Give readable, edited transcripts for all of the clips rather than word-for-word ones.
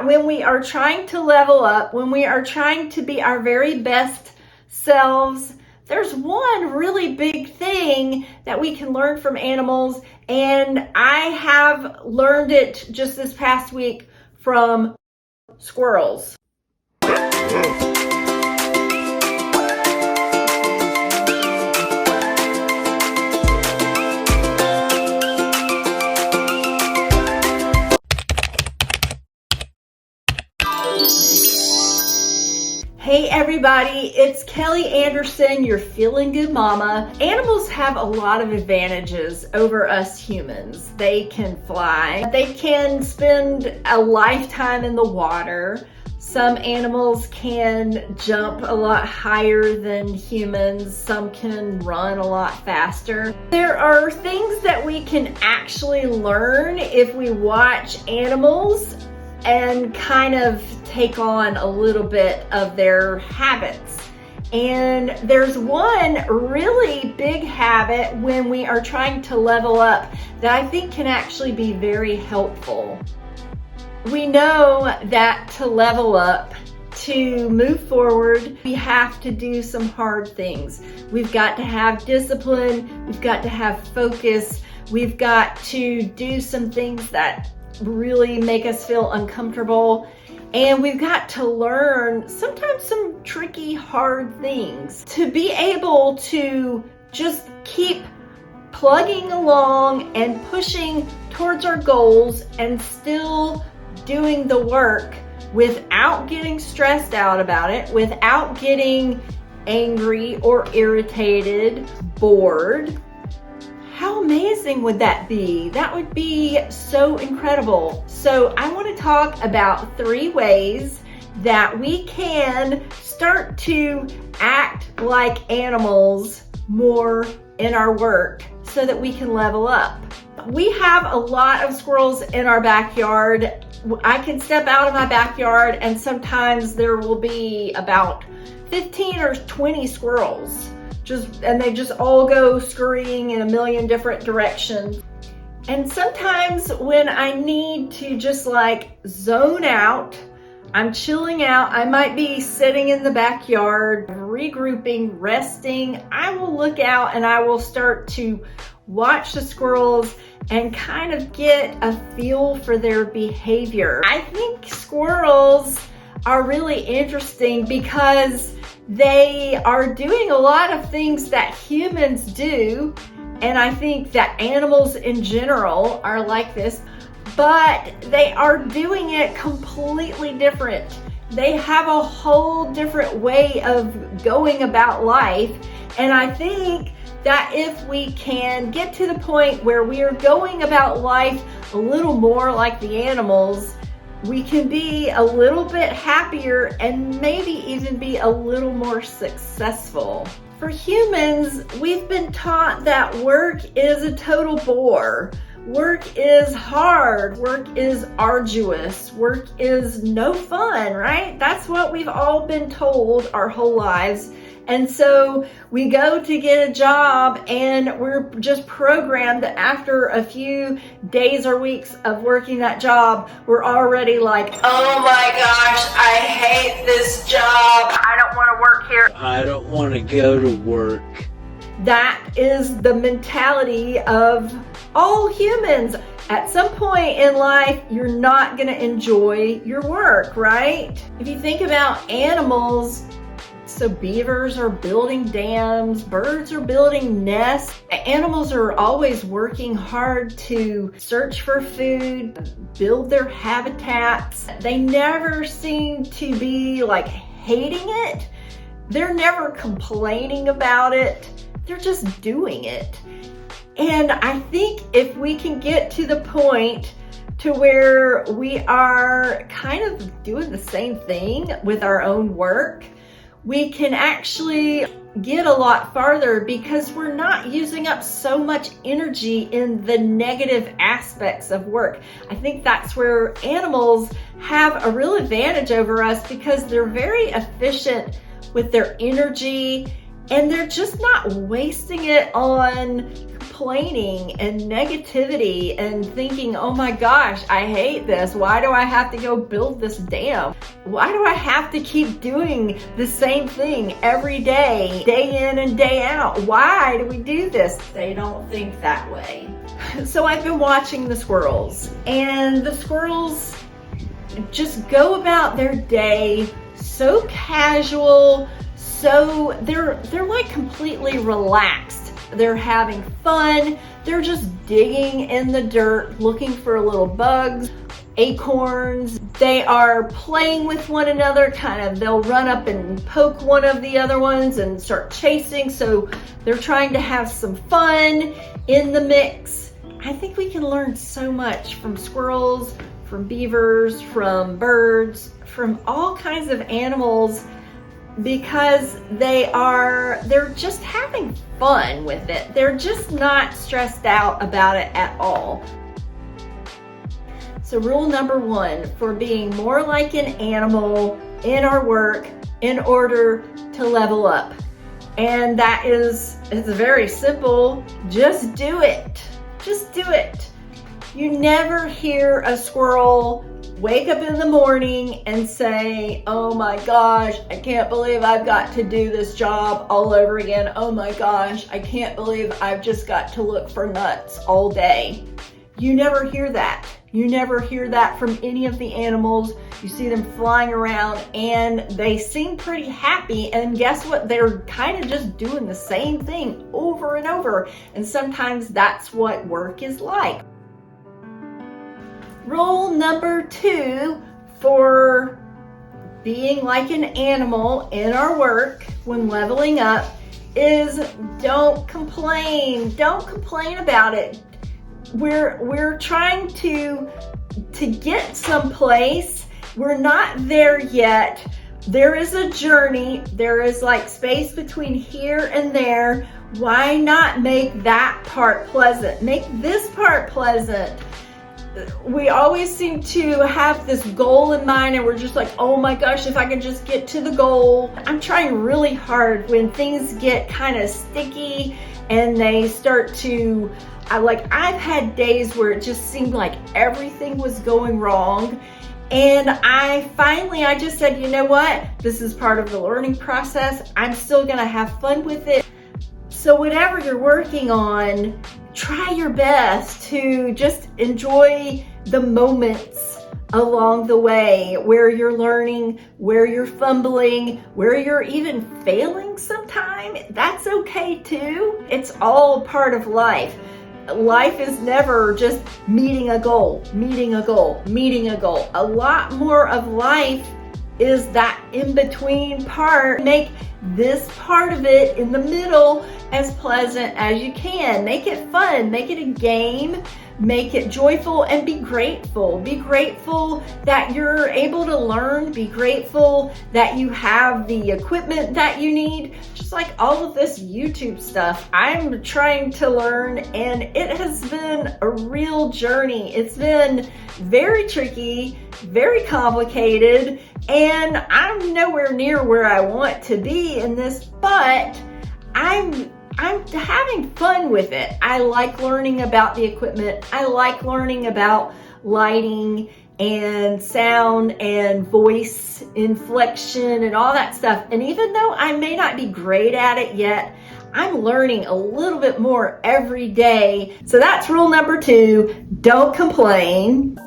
that when we are trying to level up, when we are trying to be our very best selves, there's one really big thing that we can learn from animals, and I have learned it just this past week from squirrels. Hey everybody, it's Kelly Anderson, your Feeling Good Mama. Animals have a lot of advantages over us humans. They can fly, they can spend a lifetime in the water. Some animals can jump a lot higher than humans. Some can run a lot faster. There are things that we can actually learn if we watch animals and kind of take on a little bit of their habits. And there's one really big habit when we are trying to level up that I think can actually be very helpful. We know that to level up, to move forward, we have to do some hard things. We've got to have discipline, we've got to have focus, we've got to do some things that really make us feel uncomfortable, and we've got to learn sometimes some tricky, hard things to be able to just keep plugging along and pushing towards our goals and still doing the work without getting stressed out about it, without getting angry or irritated, bored. How amazing would that be? That would be so incredible. So I want to talk about 3 ways that we can start to act like animals more in our work so that we can level up. We have a lot of squirrels in our backyard. I can step out of my backyard and sometimes there will be about 15 or 20 squirrels. And they just all go scurrying in a million different directions. And sometimes when I need to just like zone out, I'm chilling out, I might be sitting in the backyard, regrouping, resting, I will look out and I will start to watch the squirrels and kind of get a feel for their behavior. I think squirrels are really interesting because they are doing a lot of things that humans do, and I think that animals in general are like this, but they are doing it completely different. They have a whole different way of going about life, and I think that if we can get to the point where we are going about life a little more like the animals, we can be a little bit happier and maybe even be a little more successful. For humans, we've been taught that work is a total bore. Work is hard, work is arduous, work is no fun, right? That's what we've all been told our whole lives. And so we go to get a job and we're just programmed that after a few days or weeks of working that job, we're already like, oh my gosh, I hate this job. I don't want to work here. I don't want to go to work. That is the mentality of all humans. At some point in life, you're not going to enjoy your work, right? If you think about animals, so beavers are building dams, birds are building nests. Animals are always working hard to search for food, build their habitats. They never seem to be like hating it. They're never complaining about it. They're just doing it. And I think if we can get to the point to where we are kind of doing the same thing with our own work, we can actually get a lot farther because we're not using up so much energy in the negative aspects of work. I think that's where animals have a real advantage over us because they're very efficient with their energy and they're just not wasting it on complaining and negativity and thinking, oh my gosh, I hate this. Why do I have to go build this dam? Why do I have to keep doing the same thing every day, day in and day out? Why do we do this? They don't think that way. So I've been watching the squirrels, and the squirrels just go about their day so casual, so they're like completely relaxed. They're having fun. They're just digging in the dirt, looking for little bugs, acorns. They are playing with one another, they'll run up and poke one of the other ones and start chasing. So they're trying to have some fun in the mix. I think we can learn so much from squirrels, from beavers, from birds, from all kinds of animals, because they're just having fun with it. They're just not stressed out about it at all. So rule number 1 for being more like an animal in our work in order to level up. And that is, it's very simple. Just do it. Just do it. You never hear a squirrel wake up in the morning and say, oh my gosh, I can't believe I've got to do this job all over again. Oh my gosh, I can't believe I've just got to look for nuts all day. You never hear that. You never hear that from any of the animals. You see them flying around and they seem pretty happy, and guess what? They're kind of just doing the same thing over and over, and sometimes that's what work is like. Rule number 2 for being like an animal in our work when leveling up is don't complain. Don't complain about it. We're trying to get someplace. We're not there yet. There is a journey. There is like space between here and there. Why not make that part pleasant? Make this part pleasant. We always seem to have this goal in mind, and we're just like, oh my gosh, if I could just get to the goal. I'm trying really hard when things get kind of sticky and they start to, I've had days where it just seemed like everything was going wrong. And I just said, you know what? This is part of the learning process. I'm still gonna have fun with it. So whatever you're working on, try your best to just enjoy the moments along the way where you're learning, where you're fumbling, where you're even failing sometime. That's okay too. It's all part of life. Life is never just meeting a goal, meeting a goal, meeting a goal. A lot more of life is that in-between part. Make this part of it in the middle as pleasant as you can. Make it fun, make it a game, make it joyful, and be grateful. Be grateful that you're able to learn. Be grateful that you have the equipment that you need. Just like all of this YouTube stuff, I'm trying to learn, and it has been a real journey. It's been very tricky, very complicated, and I'm nowhere near where I want to be in this, but I'm having fun with it. I like learning about the equipment. I like learning about lighting and sound and voice inflection and all that stuff. And even though I may not be great at it yet, I'm learning a little bit more every day. So that's rule number 2, don't complain.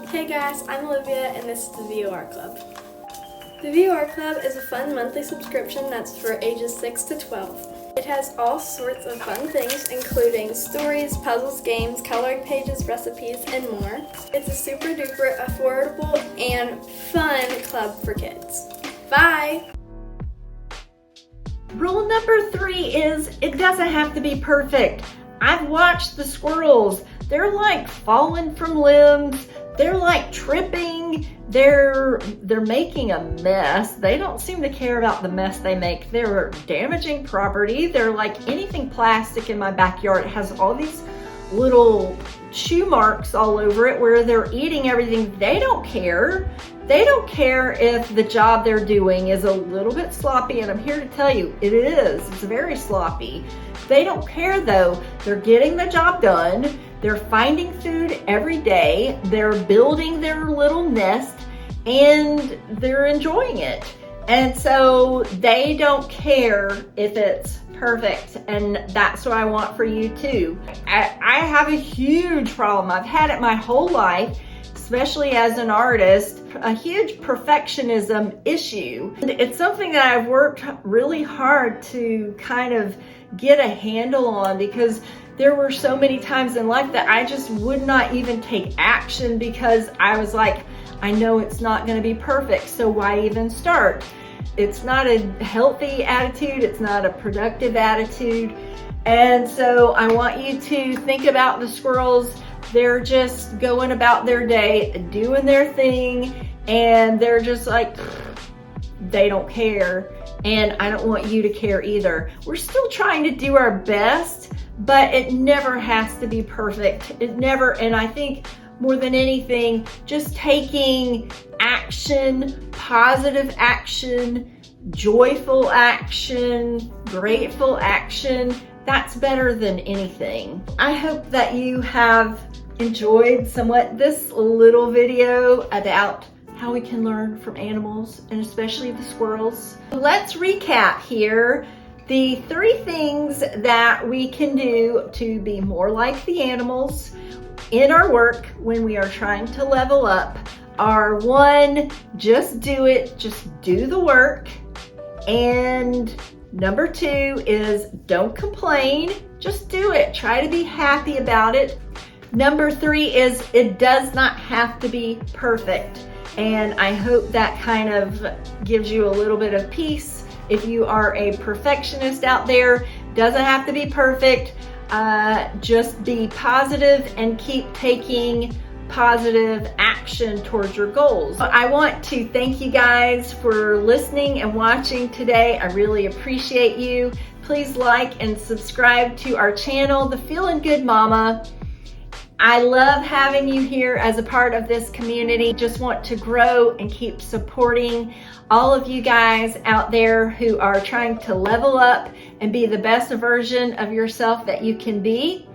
Hey guys, I'm Olivia and this is the VOR Club. The VOR Club is a fun monthly subscription that's for ages 6 to 12. It has all sorts of fun things, including stories, puzzles, games, coloring pages, recipes, and more. It's a super duper affordable and fun club for kids. Bye! Rule number 3 is it doesn't have to be perfect. I've watched the squirrels. They're like falling from limbs. They're like tripping. They're making a mess. They don't seem to care about the mess they make. They're damaging property. They're like anything plastic in my backyard. It has all these little chew marks all over it where they're eating everything. They don't care. They don't care if the job they're doing is a little bit sloppy, and I'm here to tell you, it is. It's very sloppy. They don't care though. They're getting the job done. They're finding food every day. They're building their little nest, and they're enjoying it. And so they don't care if it's perfect, and that's what I want for you too. I have a huge problem. I've had it my whole life, especially as an artist, a huge perfectionism issue. And it's something that I've worked really hard to kind of get a handle on, because there were so many times in life that I just would not even take action because I was like, I know it's not going to be perfect, so why even start? It's not a healthy attitude. It's not a productive attitude. And so I want you to think about the squirrels. They're just going about their day, doing their thing, and they're just like, they don't care. And I don't want you to care either. We're still trying to do our best, but it never has to be perfect. It never, and I think more than anything, just taking action, positive action, joyful action, grateful action, that's better than anything. I hope that you have enjoyed somewhat this little video about how we can learn from animals, and especially the squirrels. Let's recap here. The 3 things that we can do to be more like the animals in our work when we are trying to level up are: 1, just do it, just do the work. And number 2 is don't complain, just do it. Try to be happy about it. Number 3 is it does not have to be perfect. And I hope that kind of gives you a little bit of peace. If you are a perfectionist out there, doesn't have to be perfect. Just be positive and keep taking positive action towards your goals. I want to thank you guys for listening and watching today. I really appreciate you. Please like and subscribe to our channel, The Feeling Good Mama. I love having you here as a part of this community. Just want to grow and keep supporting all of you guys out there who are trying to level up and be the best version of yourself that you can be.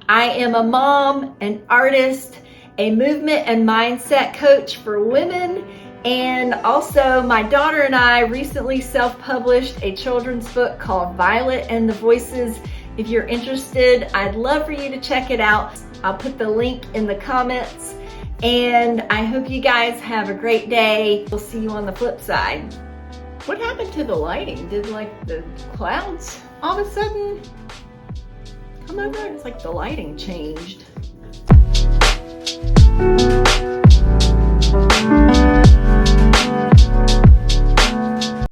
I am a mom, an artist, a movement and mindset coach for women, and also my daughter and I recently self-published a children's book called Violet and the Voices. If you're interested, I'd love for you to check it out. I'll put the link in the comments, and I hope you guys have a great day. We'll see you on the flip side. What happened to the lighting? Did like the clouds all of a sudden come over? It's like the lighting changed.